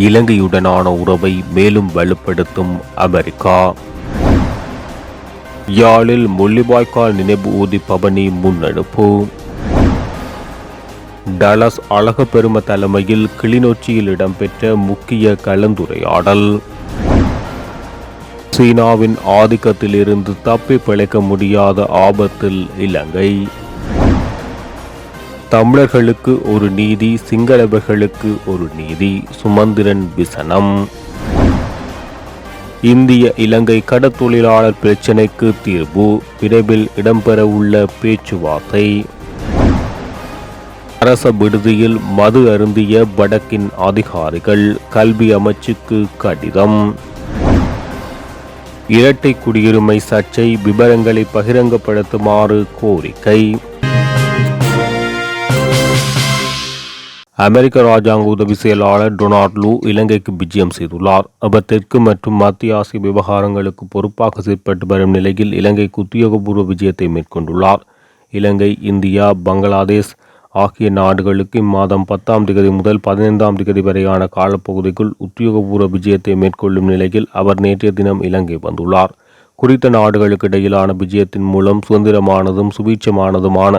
இலங்கையுடனான உறவை மேலும் வலுப்படுத்தும் அமெரிக்கா. யாழில் முள்ளிவாய்க்கால் நினைவு ஊர்தி பவனி முன்னெடுப்பு. டலஸ் அழகப்பெரும தலைமையில் கிளிநொச்சியில் இடம்பெற்ற முக்கிய கலந்துரையாடல். சீனாவின் ஆதிக்கத்திலிருந்து தப்பி பிழைக்க முடியாத ஆபத்தில் இலங்கை. தமிழர்களுக்கு ஒரு நீதி, சிங்களவர்களுக்கு ஒரு நீதி, சுமந்திரன் விசனம். இந்திய இலங்கை கடற்தொழிலாளர் பிரச்சினைக்கு தீர்வு, விரைவில் இடம்பெறவுள்ள பேச்சுவார்த்தை. அரச விடுதியில் மது அருந்திய வடக்கின் அதிகாரிகள், கல்வி அமைச்சுக்கு கடிதம். இரட்டை குடியுரிமை சர்ச்சை, விவரங்களை பகிரங்கப்படுத்துமாறு கோரிக்கை. அமெரிக்க ராஜாங்க உதவி செயலாளர் டொனால்ட் லூ இலங்கைக்கு விஜயம் செய்துள்ளார். அவர் தெற்கு மற்றும் மத்திய ஆசிய விவகாரங்களுக்கு பொறுப்பாக செயற்பட்டு வரும் நிலையில் இலங்கைக்கு உத்தியோகபூர்வ விஜயத்தை மேற்கொண்டுள்ளார். இலங்கை, இந்தியா, பங்களாதேஷ் ஆகிய நாடுகளுக்கு இம்மாதம் 10 முதல் 15 வரையான காலப்பகுதிக்குள் உத்தியோகபூர்வ விஜயத்தை மேற்கொள்ளும் நிலையில் அவர் நேற்றைய தினம் இலங்கை வந்துள்ளார். குறித்த நாடுகளுக்கு இடையிலான விஜயத்தின் மூலம் சுதந்திரமானதும் சுபீட்சமானதுமான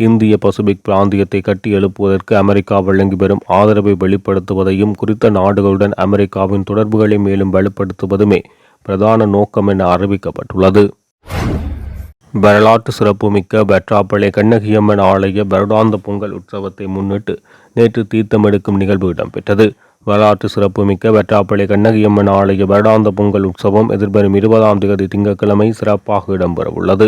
இந்திய பசிபிக் பிராந்தியத்தை கட்டி எழுப்புவதற்கு அமெரிக்கா வழங்கி வரும் ஆதரவை வெளிப்படுத்துவதையும் குறித்த நாடுகளுடன் அமெரிக்காவின் தொடர்புகளை மேலும் வலுப்படுத்துவதுமே பிரதான நோக்கம் என அறிவிக்கப்பட்டுள்ளது. வரலாற்று சிறப்புமிக்க வெற்றாப்பளை கண்ணகியம்மன் ஆலய வருடாந்த பொங்கல் உற்சவத்தை முன்னிட்டு நேற்று தீர்த்தமெடுக்கும் நிகழ்வு இடம்பெற்றது. வரலாற்று சிறப்புமிக்க வெற்றாப்பளை கண்ணகியம்மன் ஆலய வருடாந்த பொங்கல் உற்சவம் எதிர்வரும் 20 திங்கட்கிழமை சிறப்பாக இடம்பெறவுள்ளது.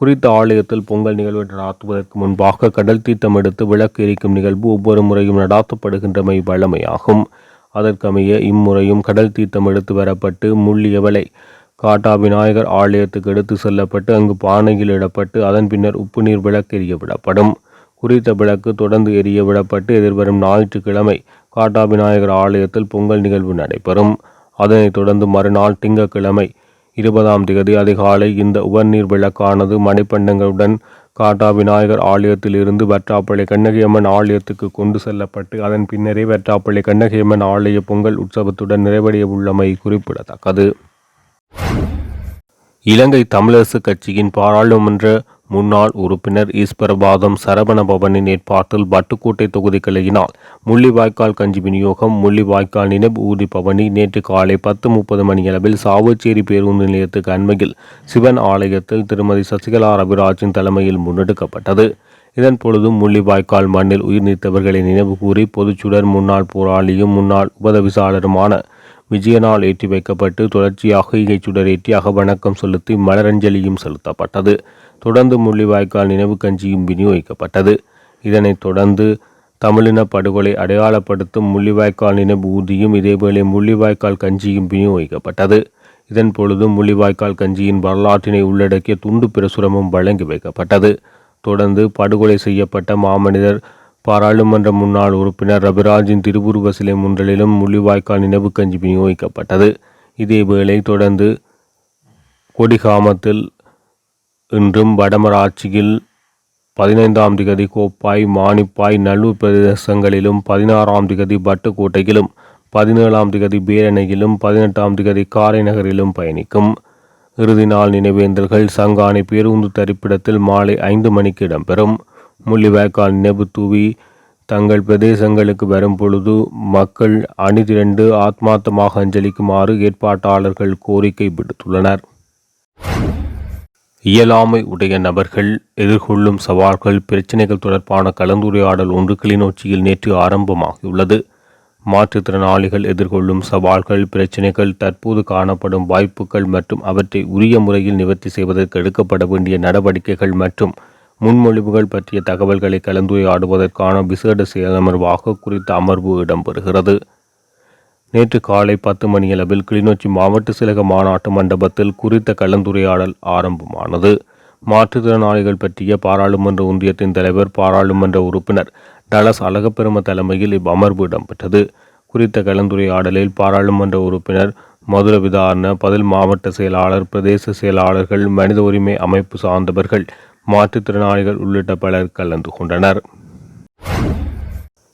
குறித்த ஆலயத்தில் பொங்கல் நிகழ்வு நடாத்துவதற்கு முன்பாக கடல் தீர்த்தம் எடுத்து விளக்கு எரிக்கும் நிகழ்வு ஒவ்வொரு முறையும் நடாத்தப்படுகின்றமை வழமையாகும். அதற்கமைய இம்முறையும் கடல் தீர்த்தம் எடுத்து வரப்பட்டு முள்ளியவளை காட்டா விநாயகர் ஆலயத்துக்கு எடுத்து செல்லப்பட்டு அங்கு பானையில் இடப்பட்டு அதன் பின்னர் உப்பு நீர் விளக்கு எரிய விடப்படும். குறித்த விளக்கு தொடர்ந்து எரிய விடப்பட்டு எதிர்வரும் ஞாயிற்றுக்கிழமை காட்டா விநாயகர் ஆலயத்தில் பொங்கல் நிகழ்வு நடைபெறும். அதனைத் தொடர்ந்து மறுநாள் திங்கட்கிழமை 20 அதிகாலை இந்த உவர்நீர் விளக்கானது மணிப்பண்டங்களுடன் காட்டா விநாயகர் ஆலயத்தில் இருந்து வெற்றாப்பளை கண்ணகியம்மன் ஆலயத்துக்கு கொண்டு செல்லப்பட்டு அதன் பின்னரே வெற்றாப்பளை கண்ணகியம்மன் ஆலய பொங்கல் உற்சவத்துடன் நிறைவடைய உள்ளமை குறிப்பிடத்தக்கது. இலங்கை தமிழரசு கட்சியின் பாராளுமன்ற முன்னாள் உறுப்பினர் ஈஸ்வரபாதம் சரவணபவனின் ஏற்பாட்டில் வட்டுக்கோட்டை தொகுதி கிளையினால் முள்ளிவாய்க்கால் கஞ்சி விநியோகம். முள்ளிவாய்க்கால் நினைவு ஊர்தி பவனி நேற்று காலை 10:30 மணியளவில் சாவச்சேரி பேருந்து நிலையத்துக்கு அண்மையில் சிவன் ஆலயத்தில் திருமதி சசிகலா ரவிராஜின் தலைமையில் முன்னெடுக்கப்பட்டது. இதன் பொழுது முள்ளிவாய்க்கால் மண்ணில் உயிர் நீத்தவர்களை நினைவு கூறி பொதுச்சுடர் முன்னாள் போராளியும் முன்னாள் உபதவிசாளருமான விஜயனால் ஏற்றி வைக்கப்பட்டு தொடர்ச்சியாக இகைச்சுடர் ஏற்றி அகவணக்கம் செலுத்தி மலரஞ்சலியும் செலுத்தப்பட்டது. தொடர்ந்து முள்ளிவாய்க்கால் நினைவு கஞ்சியும் விநியோகிக்கப்பட்டது. இதனைத் தொடர்ந்து தமிழின படுகொலை அடையாளப்படுத்தும் முள்ளிவாய்க்கால் நினைவு ஊர்தியும் இதேவேளை முள்ளிவாய்க்கால் கஞ்சியும் விநியோகிக்கப்பட்டது. இதன் பொழுது முள்ளிவாய்க்கால் கஞ்சியின் வரலாற்றினை உள்ளடக்கிய துண்டு பிரசுரமும் வழங்கி வைக்கப்பட்டது. தொடர்ந்து படுகொலை செய்யப்பட்ட மாமனிதர் பாராளுமன்ற முன்னாள் உறுப்பினர் ரவிராஜின் திருவுருவ சிலை முன்றலிலும் முள்ளிவாய்க்கால் நினைவு கஞ்சி விநியோகிக்கப்பட்டது. இதேவேளை தொடர்ந்து கொடிகாமத்தில் இன்றும் வடமராட்சியில் 15 கோப்பாய், மானிப்பாய், நல்லூர் பிரதேசங்களிலும் 16 வட்டுக்கோட்டையிலும் 17 பேரணையிலும் 18 காரைநகரிலும் பயணிக்கும். இறுதி நாள் நினைவேந்தல்கள் சங்கானை பேருந்து தரிப்பிடத்தில் மாலை 5 மணிக்கு இடம்பெறும். முள்ளிவாய்க்கால் நினைவு தூவி தங்கள் பிரதேசங்களுக்கு வரும் பொழுது மக்கள் அணிதிரண்டு ஆத்மார்த்தமாக அஞ்சலிக்குமாறு ஏற்பாட்டாளர்கள் கோரிக்கை விடுத்துள்ளனர். இயலாமை உடைய நபர்கள் எதிர்கொள்ளும் சவால்கள், பிரச்சினைகள் தொடர்பான கலந்துரையாடல் ஒன்று கிளிநொச்சியில் நேற்று ஆரம்பமாகியுள்ளது. மாற்றுத்திறனாளிகள் எதிர்கொள்ளும் சவால்கள், பிரச்சினைகள், தற்போது காணப்படும் வாய்ப்புகள் மற்றும் அவற்றை உரிய முறையில் நிவர்த்தி செய்வதற்கு எடுக்கப்பட வேண்டிய நடவடிக்கைகள் மற்றும் முன்மொழிவுகள் பற்றிய தகவல்களை கலந்துரையாடுவதற்கான விசேட செயலமர்வாக குறித்த அமர்வு இடம்பெறுகிறது. நேற்று காலை 10 மணியளவில் கிளிநொச்சி மாவட்ட செயலக மாநாட்டு மண்டபத்தில் குறித்த கலந்துரையாடல் ஆரம்பமானது. மாற்றுத்திறனாளிகள் பற்றிய பாராளுமன்ற ஒன்றியத்தின் தலைவர் பாராளுமன்ற உறுப்பினர் டலஸ் அழகப்பெரும தலைமையில் இவ்வமர்வு இடம்பெற்றது. குறித்த கலந்துரையாடலில் பாராளுமன்ற உறுப்பினர் மதுர விதாரண, பதில் மாவட்ட செயலாளர், பிரதேச செயலாளர்கள், மனித உரிமை அமைப்பு சார்ந்தவர்கள், மாற்றுத்திறனாளிகள் உள்ளிட்ட பலர் கலந்து கொண்டனர்.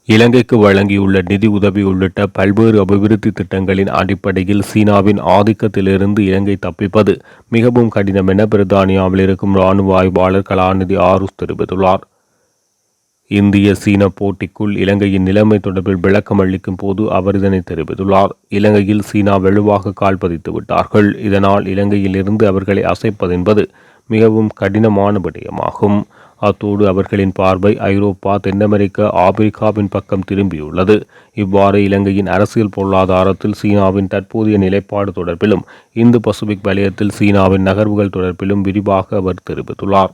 இலங்கைக்கு வழங்கியுள்ள நிதி உதவி உள்ளிட்ட பல்வேறு அபிவிருத்தி திட்டங்களின் அடிப்படையில் சீனாவின் ஆதிக்கத்திலிருந்து இலங்கை தப்பிப்பது மிகவும் கடினம் என பிரித்தானியாவில் இருக்கும் இராணுவ ஆய்வாளர் கலாநிதி ஆருஸ் தெரிவித்துள்ளார். இந்திய சீன போட்டிக்குள் இலங்கையின் நிலைமை தொடர்பில் விளக்கம் அளிக்கும் போது அவர் இதனை தெரிவித்துள்ளார். இலங்கையில் சீனா வலுவாக கால் பதித்து விட்டார்கள். இதனால் இலங்கையில் இருந்து அவர்களை அசைப்பது என்பது மிகவும் கடினமான விடயமாகும். அத்தோடு அவர்களின் பார்வை ஐரோப்பா, தென் அமெரிக்கா, ஆப்பிரிக்காவின் பக்கம் திரும்பியுள்ளது. இவ்வாறு இலங்கையின் அரசியல் பொருளாதாரத்தில் சீனாவின் தற்போதைய நிலைப்பாடு தொடர்பிலும் இந்து பசிபிக் வலயத்தில் சீனாவின் நகர்வுகள் தொடர்பிலும் விரிவாக அவர் தெரிவித்துள்ளார்.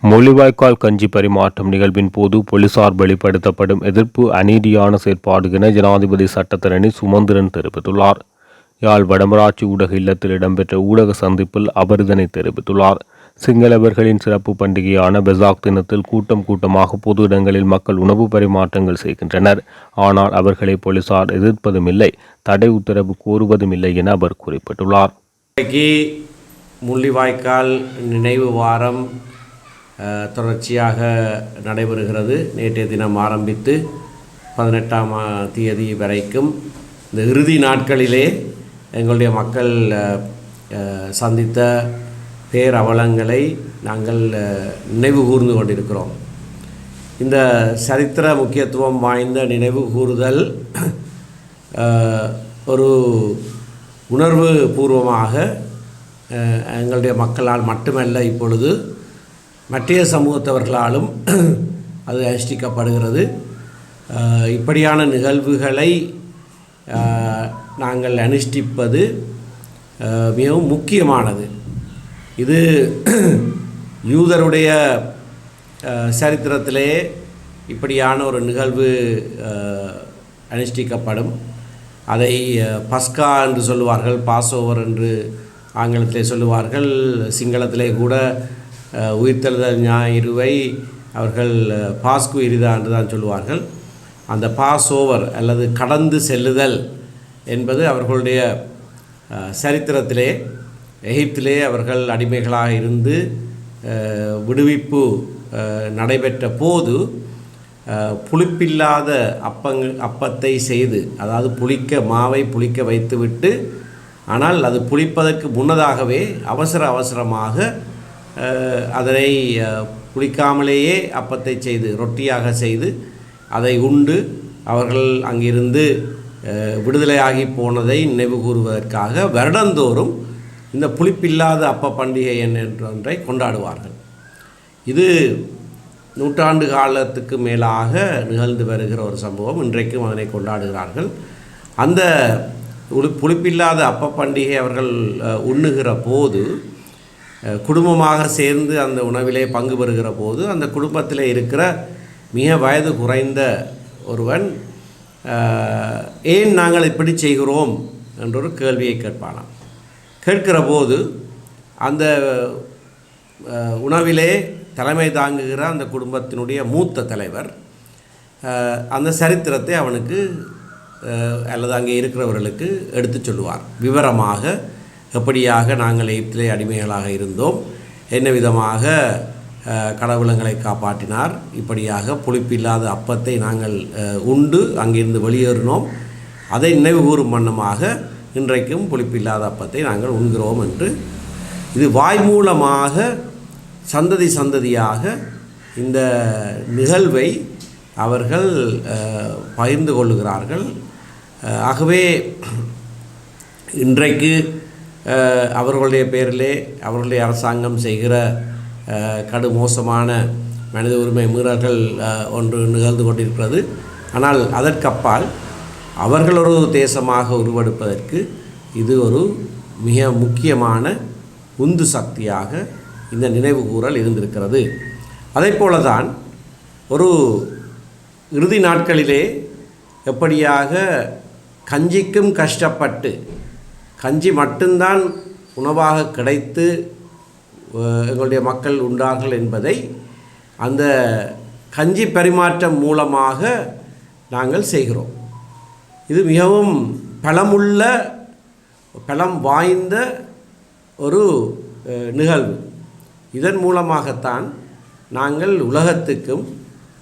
மொழிவாய்க்கால் கஞ்சி பரிமாற்றம் நிகழ்வின் போது போலீசார் வெளிப்படுத்தப்படும் எதிர்ப்பு அநீதியான செயற்பாடு என ஜனாதிபதி சட்டத்தரணி சுமந்திரன் தெரிவித்துள்ளார். யாழ் வடமராட்சி ஊடக இல்லத்தில் இடம்பெற்ற ஊடக சந்திப்பில் அவர் இதனை தெரிவித்துள்ளார். சிங்களவர்களின் சிறப்பு பண்டிகையான பெசாக் தினத்தில் கூட்டமாக பொது இடங்களில் மக்கள் உணவு பரிமாற்றங்கள் செய்கின்றனர். ஆனால் அவர்களை போலீசார் எதிர்ப்பதும் இல்லை, தடை உத்தரவு கோருவதும் இல்லை என அவர் குறிப்பிட்டுள்ளார். முள்ளிவாய்க்கால் நினைவு வாரம் தொடர்ச்சியாக நடைபெறுகிறது. நேற்றைய தினம் ஆரம்பித்து 18ஆம் தேதி வரைக்கும் இந்த இறுதி நாட்களிலே எங்களுடைய மக்கள் சந்தித்த பேரவலங்களை நாங்கள் நினைவு கூர்ந்து கொண்டிருக்கிறோம். இந்த சரித்திர முக்கியத்துவம் வாய்ந்த நினைவு கூறுதல் ஒரு உணர்வு பூர்வமாக எங்களுடைய மக்களால் மட்டுமல்ல, இப்பொழுது மற்ற சமூகத்தவர்களாலும் அது அனுஷ்டிக்கப்படுகிறது. இப்படியான நிகழ்வுகளை நாங்கள் அனுஷ்டிப்பது மிகவும் முக்கியமானது. இது யூதருடைய சரித்திரத்திலே இப்படியான ஒரு நிகழ்வு அனுஷ்டிக்கப்படும். அதை பஸ்கா என்று சொல்லுவார்கள், பாஸ்ஓவர் என்று ஆங்கிலத்திலே சொல்லுவார்கள். சிங்களத்திலே கூட உயிர்த்தெழுதல் ஞாயிறுவை அவர்கள் பாஸ்கு இரிதா என்று தான் சொல்லுவார்கள். அந்த பாஸ் ஓவர் அல்லது கடந்து செல்லுதல் என்பது அவர்களுடைய சரித்திரத்திலே எகிப்திலே அவர்கள் அடிமைகளாக இருந்து விடுவிப்பு நடைபெற்ற போது புளிப்பில்லாத அப்பத்தை செய்து, அதாவது மாவை புளிக்க வைத்துவிட்டு, ஆனால் அது புளிப்பதற்கு முன்னதாகவே அவசரமாக அதனை புளிக்காமலேயே அப்பத்தை செய்து ரொட்டியாக செய்து அதை உண்டு அவர்கள் அங்கிருந்து விடுதலையாகி போனதை நினைவு கூறுவதற்காக வருடந்தோறும் இந்த புளிப்பில்லாத அப்ப பண்டிகை என்ற ஒன்றை கொண்டாடுவார்கள். இது நூற்றாண்டு காலத்துக்கு மேலாக நிகழ்ந்து வருகிற ஒரு சம்பவம். இன்றைக்கும் அதனை கொண்டாடுகிறார்கள். அந்த புளிப்பில்லாத அப்ப பண்டிகை அவர்கள் உண்ணுகிற போது, குடும்பமாக சேர்ந்து அந்த உணவிலே பங்கு பெறுகிற போது, அந்த குடும்பத்தில் இருக்கிற மிக வயது குறைந்த ஒருவன் ஏன் நாங்கள் இப்படி செய்கிறோம் என்றொரு கேள்வியை கேட்பானாம். கேட்கிற போது அந்த உணவிலே தலைமை தாங்குகிற அந்த குடும்பத்தினுடைய மூத்த தலைவர் அந்த சரித்திரத்தை அவனுக்கு அல்லது அங்கே இருக்கிறவர்களுக்கு எடுத்து சொல்லுவார். விவரமாக எப்படியாக நாங்கள் எகிப்திலே அடிமைகளாக இருந்தோம், என்ன விதமாக கடவுளங்களை காப்பாற்றினார், இப்படியாக புளிப்பில்லாத அப்பத்தை நாங்கள் உண்டு அங்கிருந்து வெளியேறினோம், அதை நினைவு கூறும் வண்ணமாக இன்றைக்கும் புளிப்பில்லாத அப்பத்தை நாங்கள் உண்கிறோம் என்று இது வாய்மூலமாக சந்ததியாக இந்த நிகழ்வை அவர்கள் பகிர்ந்து கொள்ளுகிறார்கள். ஆகவே இன்றைக்கு அவர்களுடைய பேரிலே அவர்களுடைய அரசாங்கம் செய்கிற கடுமோசமான மனித உரிமை மீறல்கள் ஒன்று நிகழ்ந்து கொண்டிருக்கிறது. ஆனால் அதற்கப்பால் அவர்கள் ஒரு தேசமாக உருவெடுப்பதற்கு இது ஒரு மிக முக்கியமான உந்து சக்தியாக இந்த நினைவு கூறல் இருந்திருக்கிறது. அதை போலதான் ஒரு இறுதி நாட்களிலே எப்படியாக கஞ்சிக்கும் கஷ்டப்பட்டு, கஞ்சி மட்டும்தான் உணவாக கிடைத்து எங்களுடைய மக்கள் உண்டார்கள் என்பதை அந்த கஞ்சி பரிமாற்றம் மூலமாக நாங்கள் செய்கிறோம். இது மிகவும் பலம் வாய்ந்த ஒரு நிகழ்வு. இதன் மூலமாகத்தான் நாங்கள் உலகத்துக்கும்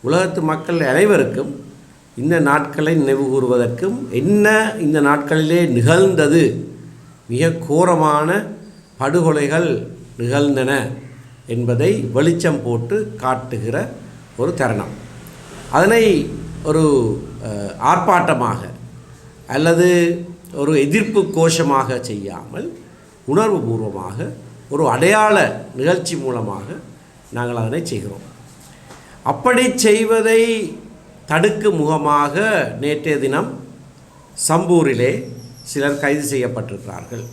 உலகத்து மக்கள் அனைவருக்கும் இந்த நாட்களை நினைவு கூறுவதற்கும் என்ன இந்த நாட்களிலே நிகழ்ந்தது, மிக கோரமான படுகொலைகள் நிகழ்ந்தன என்பதை வெளிச்சம் போட்டு காட்டுகிற ஒரு தருணம். அதனை ஒரு ஆர்ப்பாட்டமாக அல்லது ஒரு எதிர்ப்பு கோஷமாக செய்யாமல் உணர்வுபூர்வமாக ஒரு அடையாள நிகழ்ச்சி மூலமாக நாங்கள் அதனை செய்கிறோம். அப்படி செய்வதை தடுக்கும் முகமாக நேற்றைய தினம் சம்பூரிலே சிலர் கைது செய்யப்பட்டிருக்கிறார்கள்.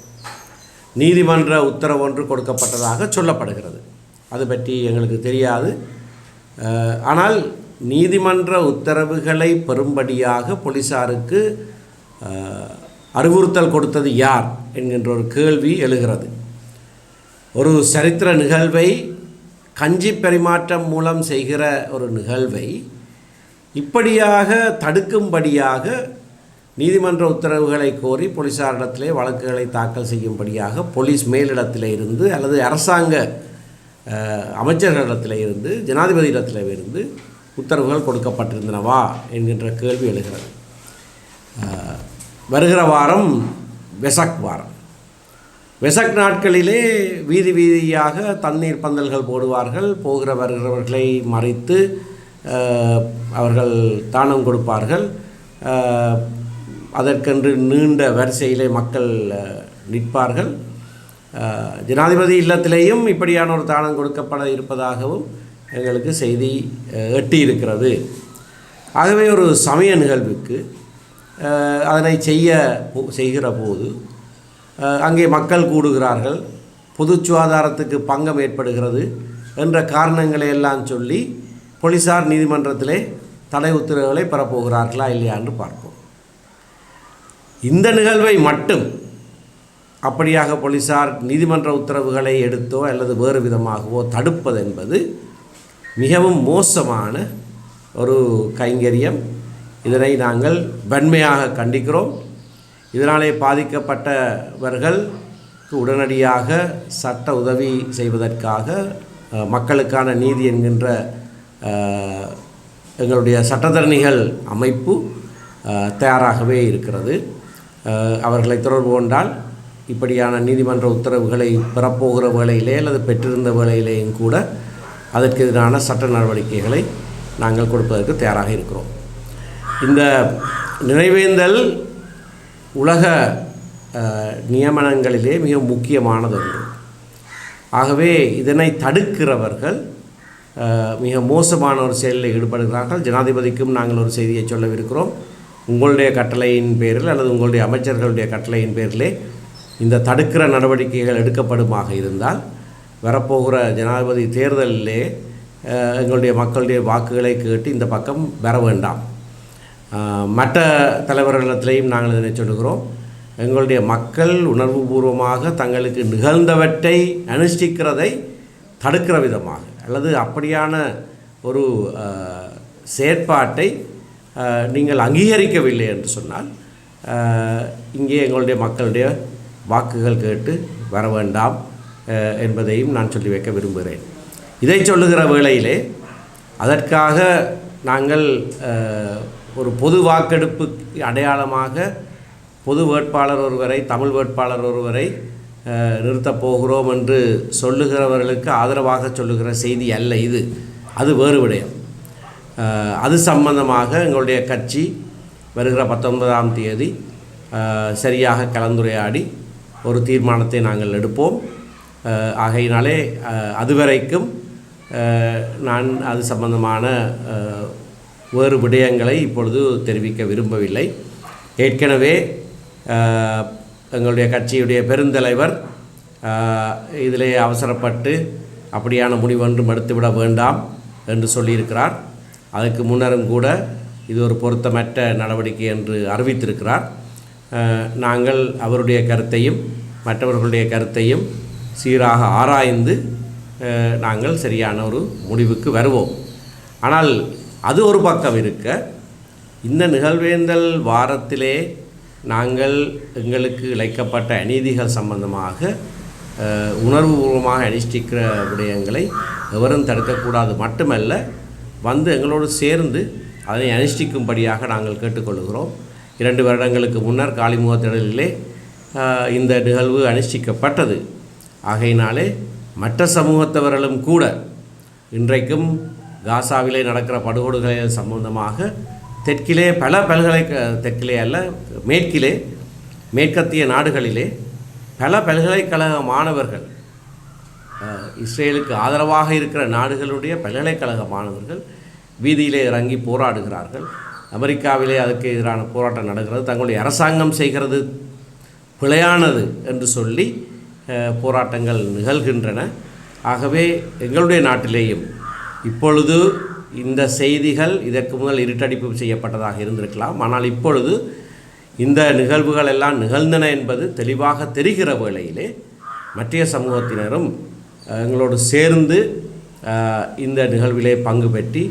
நீதிமன்ற உத்தரவு ஒன்று கொடுக்கப்பட்டதாக சொல்லப்படுகிறது. அது பற்றி எங்களுக்கு தெரியாது. ஆனால் நீதிமன்ற உத்தரவுகளை பெறும்படியாக போலீஸாருக்கு அறிவுறுத்தல் கொடுத்தது யார் என்கின்ற ஒரு கேள்வி எழுகிறது. ஒரு சரித்திர நிகழ்வை கஞ்சி பரிமாற்றம் மூலம் செய்கிற ஒரு நிகழ்வை இப்படியாக தடுக்கும்படியாக நீதிமன்ற உத்தரவுகளை கோரி போலீஸாரிடத்திலே வழக்குகளை தாக்கல் செய்யும்படியாக போலீஸ் மேலிடத்தில் இருந்து அல்லது அரசாங்க அமைச்சர்களிடத்தில் இருந்து ஜனாதிபதியிடத்தில் இருந்து உத்தரவுகள் கொடுக்கப்பட்டிருந்தனவா என்கின்ற கேள்வி எழுகிறது. வருகிற வாரம் வெசக் வாரம். வெசக் நாட்களிலே வீதி வீதியாக தண்ணீர் பந்தல்கள் போடுவார்கள். போகிற வருகிறவர்களை மறைத்து அவர்கள் தானம் கொடுப்பார்கள். அதற்கென்று நீண்ட வரிசையிலே மக்கள் நிற்பார்கள். ஜனாதிபதி இல்லத்திலேயும் இப்படியான ஒரு தானம் கொடுக்கப்பட இருப்பதாகவும் எங்களுக்கு செய்தி எட்டியிருக்கிறது. ஆகவே ஒரு சமய நிகழ்வுக்கு அதனை செய்கிற போது அங்கே மக்கள் கூடுகிறார்கள், பொது சுகாதாரத்துக்கு பங்கம் ஏற்படுகிறது என்ற காரணங்களை எல்லாம் சொல்லி போலீஸார் நீதிமன்றத்திலே தடை உத்தரவுகளை பெறப்போகிறார்களா இல்லையா என்று பார்ப்போம். இந்த நிகழ்வை மட்டும் அப்படியாக போலீஸார் நீதிமன்ற உத்தரவுகளை எடுத்தோ அல்லது வேறு விதமாகவோ தடுப்பது என்பது மிகவும் மோசமான ஒரு கைங்கரியம். இதனை நாங்கள் வன்மையாக கண்டிக்கிறோம். இதனாலே பாதிக்கப்பட்டவர்களுக்கு உடனடியாக சட்ட உதவி செய்வதற்காக மக்களுக்கான நீதி என்கின்ற எங்களுடைய சட்டத்தரணிகள் அமைப்பு தயாராகவே இருக்கிறது. அவர்களை தொடர்பு கொண்டால் இப்படியான நீதிமன்ற உத்தரவுகளை பெறப்போகிற வேளையிலே அல்லது பெற்றிருந்த வேளையிலேயும் கூட அதற்கு எதிரான சட்ட நடவடிக்கைகளை நாங்கள் கொடுப்பதற்கு தயாராக இருக்கிறோம். இந்த நினைவேந்தல் உலக நியமனங்களிலே மிக முக்கியமானதொன்று. ஆகவே இதனை தடுக்கிறவர்கள் மிக மோசமான ஒரு செயலில் ஈடுபடுகிறார்கள். ஜனாதிபதிக்கும் நாங்கள் ஒரு செய்தியை சொல்லவிருக்கிறோம். உங்களுடைய கட்டளையின் பேரில் அல்லது உங்களுடைய அமைச்சர்களுடைய கட்டளையின் பேரிலே இந்த தடுக்கிற நடவடிக்கைகள் எடுக்கப்படுமாக இருந்தால் வரப்போகிற ஜனாதிபதி தேர்தலிலே எங்களுடைய மக்களுடைய வாக்குகளை கேட்டு இந்த பக்கம் வர வேண்டாம். மற்ற தலைவர்களிடத்திலையும் நாங்கள் இதனை சொல்லுகிறோம். எங்களுடைய மக்கள் உணர்வுபூர்வமாக தங்களுக்கு நிகழ்ந்தவற்றை அனுஷ்டிக்கிறதை தடுக்கிற விதமாக அல்லது அப்படியான ஒரு செயற்பாட்டை நீங்கள் அங்கீகரிக்கவில்லை என்று சொன்னால் இங்கே எங்களுடைய மக்களுடைய வாக்குகள் கேட்டு வர வேண்டாம் என்பதையும் நான் சொல்லி வைக்க விரும்புகிறேன். இதை சொல்லுகிற வேளையிலே அதற்காக நாங்கள் ஒரு பொது வாக்கெடுப்பு அடையாளமாக பொது வேட்பாளர் ஒருவரை, தமிழ் வேட்பாளர் ஒருவரை நிறுத்தப் போகிறோம் என்று சொல்லுகிறவர்களுக்கு ஆதரவாக சொல்லுகிற செய்தி அல்ல இது. அது வேறு விடயம். அது சம்பந்தமாக எங்களுடைய கட்சி வருகிற 19ஆம் தேதி சரியாக கலந்துரையாடி ஒரு தீர்மானத்தை நாங்கள் எடுப்போம். ஆகையினாலே அதுவரைக்கும் நான் அது சம்பந்தமான வேறு விடயங்களை இப்பொழுது தெரிவிக்க விரும்பவில்லை. ஏற்கனவே எங்களுடைய கட்சியுடைய பெருந்தலைவர் இதிலே அவசரப்பட்டு அப்படியான முடிவொன்றும் எடுத்துவிட வேண்டாம் என்று சொல்லியிருக்கிறார். அதற்கு முன்னரும் கூட இது ஒரு பொருத்தமற்ற நடவடிக்கை என்று அறிவித்திருக்கிறார். நாங்கள் அவருடைய கருத்தையும் மற்றவர்களுடைய கருத்தையும் சீராக ஆராய்ந்து நாங்கள் சரியான ஒரு முடிவுக்கு வருவோம். ஆனால் அது ஒரு பக்கம் இருக்க, இந்த நிகழ்வேந்தல் வாரத்திலே நாங்கள் எங்களுக்கு இழைக்கப்பட்ட அநீதிகள் சம்பந்தமாக உணர்வுபூர்வமாக அனுஷ்டிக்கிற விடயங்களை எவரும் தடுக்கக்கூடாது. மட்டுமல்ல, வந்து எங்களோடு சேர்ந்து அதனை அனுஷ்டிக்கும்படியாக நாங்கள் கேட்டுக்கொள்கிறோம். 2 வருடங்களுக்கு முன்னர் காலிமுகத்திடலிலே இந்த நிகழ்வு அனுஷ்டிக்கப்பட்டது. ஆகையினாலே மற்ற சமூகத்தவர்களும் கூட இன்றைக்கும் காசாவிலே நடக்கிற படுகொடுகள் சம்பந்தமாக தெற்கிலே பல தெற்கிலே அல்ல மேற்கத்திய நாடுகளிலே பல பல்கலைக்கழக மாணவர்கள், இஸ்ரேலுக்கு ஆதரவாக இருக்கிற நாடுகளுடைய பல்கலைக்கழக மாணவர்கள் வீதியிலே இறங்கி போராடுகிறார்கள். அமெரிக்காவிலே அதுக்கு எதிரான போராட்டம் நடக்கிறது. தங்களுடைய அரசாங்கம் செய்கிறது பிழையானது என்று சொல்லி போராட்டங்கள் நிகழ்கின்றன. ஆகவே எங்களுடைய நாட்டிலேயும் இப்பொழுது இந்த செய்திகள் இதற்கு முதல் இருட்டடிப்பு செய்யப்பட்டதாக இருந்திருக்கலாம். ஆனால் இப்பொழுது இந்த நிகழ்வுகள் எல்லாம் நிகழ்ந்தன என்பது தெளிவாக தெரிகிற வேளையிலே மற்ற சமூகத்தினரும் எங்களோடு சேர்ந்து இந்த நிகழ்விலே பங்கு பெற்றி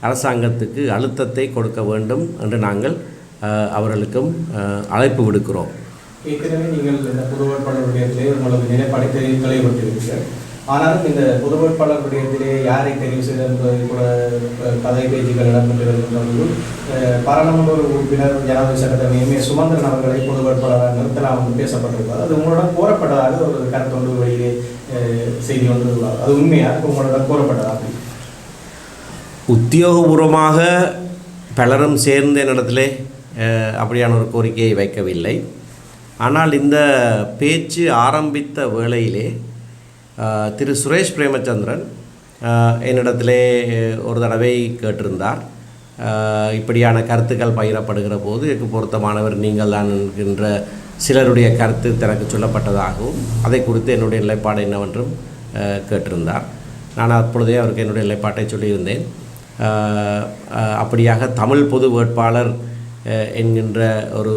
அரசாங்கத்துக்கு அழுத்தத்தை கொடுக்க வேண்டும் என்று நாங்கள் அவர்களுக்கும் அழைப்பு விடுக்கிறோம். ஏற்கனவே நீங்கள் இந்த பொது வேட்பாளருடைய உங்களது நிலைப்பாடை தெளிவுபடுத்தியிருக்கிறீர்கள். ஆனாலும் இந்த பொது வேட்பாளருடைய யாரை தெரிவு செய்த என்பதை கூட கதை பேச்சுகள் இடம்பெற்று வருகின்ற பாராளுமன்ற உறுப்பினர் ஜனாதிபதி சட்டத்தரணி எம்.ஏ. சுமந்திரன் அவர்களை பொது வேட்பாளராக நிறுத்தலாம் என்று பேசப்பட்டிருக்கிறது. அது உங்களிடம் கோரப்பட்டதாக ஒரு கருத்து ஒன்று வெளியே செய்தி ஒன்று, அது உண்மையாக உங்களிடம் கோரப்பட்டதாக? உத்தியோகபூர்வமாக பலரும் சேர்ந்த இடத்திலே அப்படியான ஒரு கோரிக்கையை வைக்கவில்லை. ஆனால் இந்த பேச்சு ஆரம்பித்த வேளையிலே திரு சுரேஷ் பிரேமச்சந்திரன் என்னிடத்திலே ஒரு தடவை கேட்டிருந்தார். இப்படியான கருத்துக்கள் பகிரப்படுகிற போது எனக்கு பொருத்தமானவர் நீங்கள் தான் என்கின்ற சிலருடைய கருத்து தனக்கு சொல்லப்பட்டதாகவும் அதை குறித்து என்னுடைய நிலைப்பாடு என்னவென்றும் கேட்டிருந்தார். நான் அப்பொழுதே அவருக்கு என்னுடைய நிலைப்பாட்டை சொல்லியிருந்தேன். அப்படியாக தமிழ் பொது வேட்பாளர் என்கின்ற ஒரு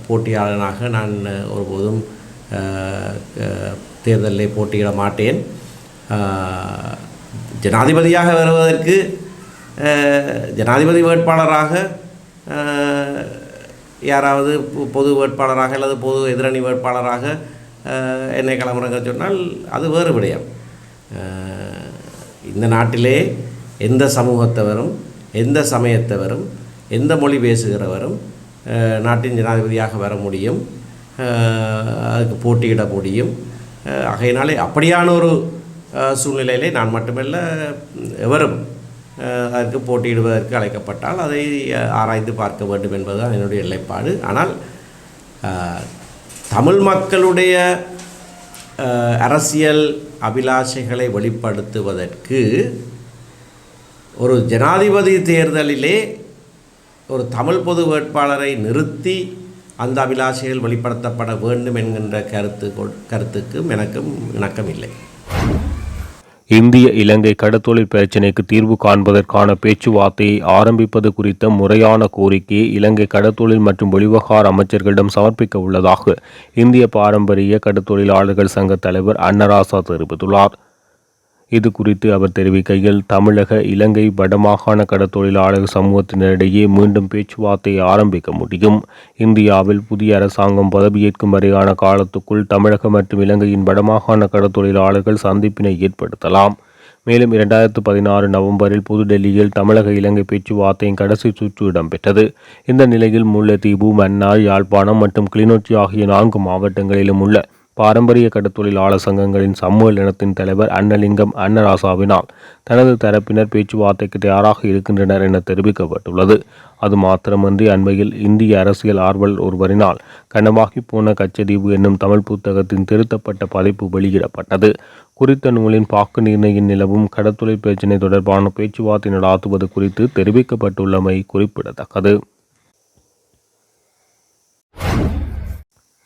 போட்டியாளனாக நான் ஒருபோதும் தேர்தலில் போட்டியிட மாட்டேன். ஜனாதிபதியாக வருவதற்கு ஜனாதிபதி வேட்பாளராக யாராவது பொது வேட்பாளராக அல்லது பொது எதிரணி வேட்பாளராக என்னை களமிறங்க சொன்னால் அது வேறு விடயம். இந்த நாட்டிலே எந்த சமூகத்தவரும் எந்த சமயத்தவரும் எந்த மொழி பேசுகிறவரும் நாட்டின் ஜனாதிபதியாக வர முடியும், அதுக்கு போட்டியிட முடியும். ஆகையினாலே அப்படியான ஒரு சூழ்நிலையிலே நான் மட்டுமல்ல எவரும் அதற்கு போட்டியிடுவதற்கு அழைக்கப்பட்டால் அதை ஆராய்ந்து பார்க்க வேண்டும் என்பதுதான் என்னுடைய நிலைப்பாடு. ஆனால் தமிழ் மக்களுடைய அரசியல் அபிலாஷைகளை வெளிப்படுத்துவதற்கு ஒரு ஜனாதிபதி தேர்தலிலே ஒரு தமிழ் பொது வேட்பாளரை நிறுத்தி அந்த அபிலாஷைகள் வெளிப்படுத்தப்பட வேண்டும் என்கின்ற கருத்துக்கும் எனக்கும் இணக்கமில்லை. இந்திய இலங்கை கடத்தொழில் பிரச்சினைக்கு தீர்வு காண்பதற்கான பேச்சுவார்த்தையை ஆரம்பிப்பது குறித்த முறையான கோரிக்கையை இலங்கை கடத்தொழில் மற்றும் வெளிவகார அமைச்சர்களிடம் சமர்ப்பிக்க உள்ளதாக இந்திய பாரம்பரிய கடத்தொழிலாளர்கள் சங்க தலைவர் அன்னராசா தெரிவித்துள்ளார். இது குறித்து அவர் தெரிவிக்கையில், தமிழக இலங்கை வடமாகாண கடத்தொழிலாளர் சமூகத்தினரிடையே மீண்டும் பேச்சுவார்த்தையை ஆரம்பிக்க முடியும். இந்தியாவில் புதிய அரசாங்கம் பதவியேற்கும் வரையான காலத்துக்குள் தமிழக மற்றும் இலங்கையின் வடமாகாண கடத்தொழிலாளர்கள் சந்திப்பினை ஏற்படுத்தலாம். மேலும் 2016 நவம்பரில் புதுடெல்லியில் தமிழக இலங்கை பேச்சுவார்த்தையின் கடைசி சுற்று இடம்பெற்றது. இந்த நிலையில் முல்லைத்தீவு, மன்னார், யாழ்ப்பாணம் மற்றும் கிளிநொச்சி ஆகிய 4 மாவட்டங்களிலும் உள்ள பாரம்பரிய கடத்தொழிலாளர் சங்கங்களின் சம்மேளனத்தின் தலைவர் அன்னலிங்கம் அன்னராசாவினால் தனது தரப்பினர் பேச்சுவார்த்தைக்கு தயாராக இருக்கின்றனர் என தெரிவிக்கப்பட்டுள்ளது. அது மாத்திரமன்றி அண்மையில் இந்திய அரசியல் ஆர்வலர் ஒருவரினால் கனவாகி போன கச்சதீவு என்னும் தமிழ் புத்தகத்தின் திருத்தப்பட்ட பதிப்பு வெளியிடப்பட்டது. குறித்த நூலின் பாக்கு நிர்ணயம் நிலவும் கடத்தொழில் பிரச்சினை தொடர்பான பேச்சுவார்த்தை நடாத்துவது குறித்து தெரிவிக்கப்பட்டுள்ளமை குறிப்பிடத்தக்கது.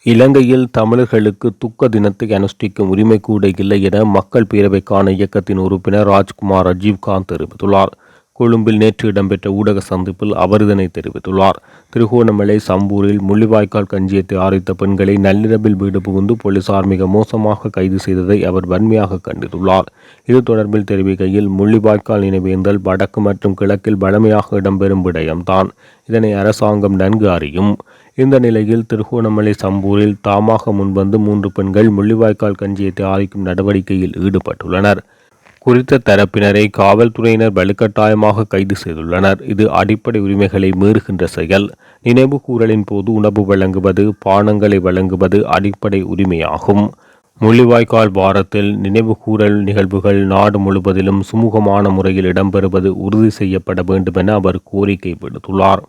இலங்கையில் தமிழர்களுக்கு துக்க தினத்தை அனுஷ்டிக்கும் உரிமை கூட இல்லை என மக்கள் பேரவைக்கான இயக்கத்தின் உறுப்பினர் ராஜ்குமார் ரஜீவ்காந்த் தெரிவித்துள்ளார். கொழும்பில் நேற்று இடம்பெற்ற ஊடக சந்திப்பில் அவர் இதனை தெரிவித்துள்ளார். திருகோணமலை சம்பூரில் முள்ளிவாய்க்கால் கஞ்சியை தயாரித்த பெண்களை நள்ளிரவில் வீடு புகுந்து போலீசார் மிக மோசமாக கைது செய்ததை அவர் வன்மையாக கண்டித்துள்ளார். இது தொடர்பில் தெரிவிக்கையில், முள்ளிவாய்க்கால் நினைவேந்தல் வடக்கு மற்றும் கிழக்கில் பழமையாக இடம்பெறும் விடயம்தான். இதனை அரசாங்கம் நன்கு அறியும். இந்த நிலையில் திருகோணமலை சம்பூரில் தாமாக முன்வந்து 3 பெண்கள் முள்ளிவாய்க்கால் கஞ்சியை தயாரிக்கும் நடவடிக்கையில் ஈடுபட்டுள்ளனர். குறித்த தரப்பினரை காவல்துறையினர் வலுக்கட்டாயமாக கைது செய்துள்ளனர். இது அடிப்படை உரிமைகளை மீறுகின்ற செயல். நினைவு கூறலின் போது உணவு வழங்குவது, பானங்களை வழங்குவது அடிப்படை உரிமையாகும். முள்ளிவாய்க்கால் வாரத்தில் நினைவு கூறல் நிகழ்வுகள் நாடு முழுவதிலும் சுமூகமான முறையில் இடம்பெறுவது உறுதி செய்யப்பட வேண்டும் என அவர் கோரிக்கை விடுத்துள்ளார்.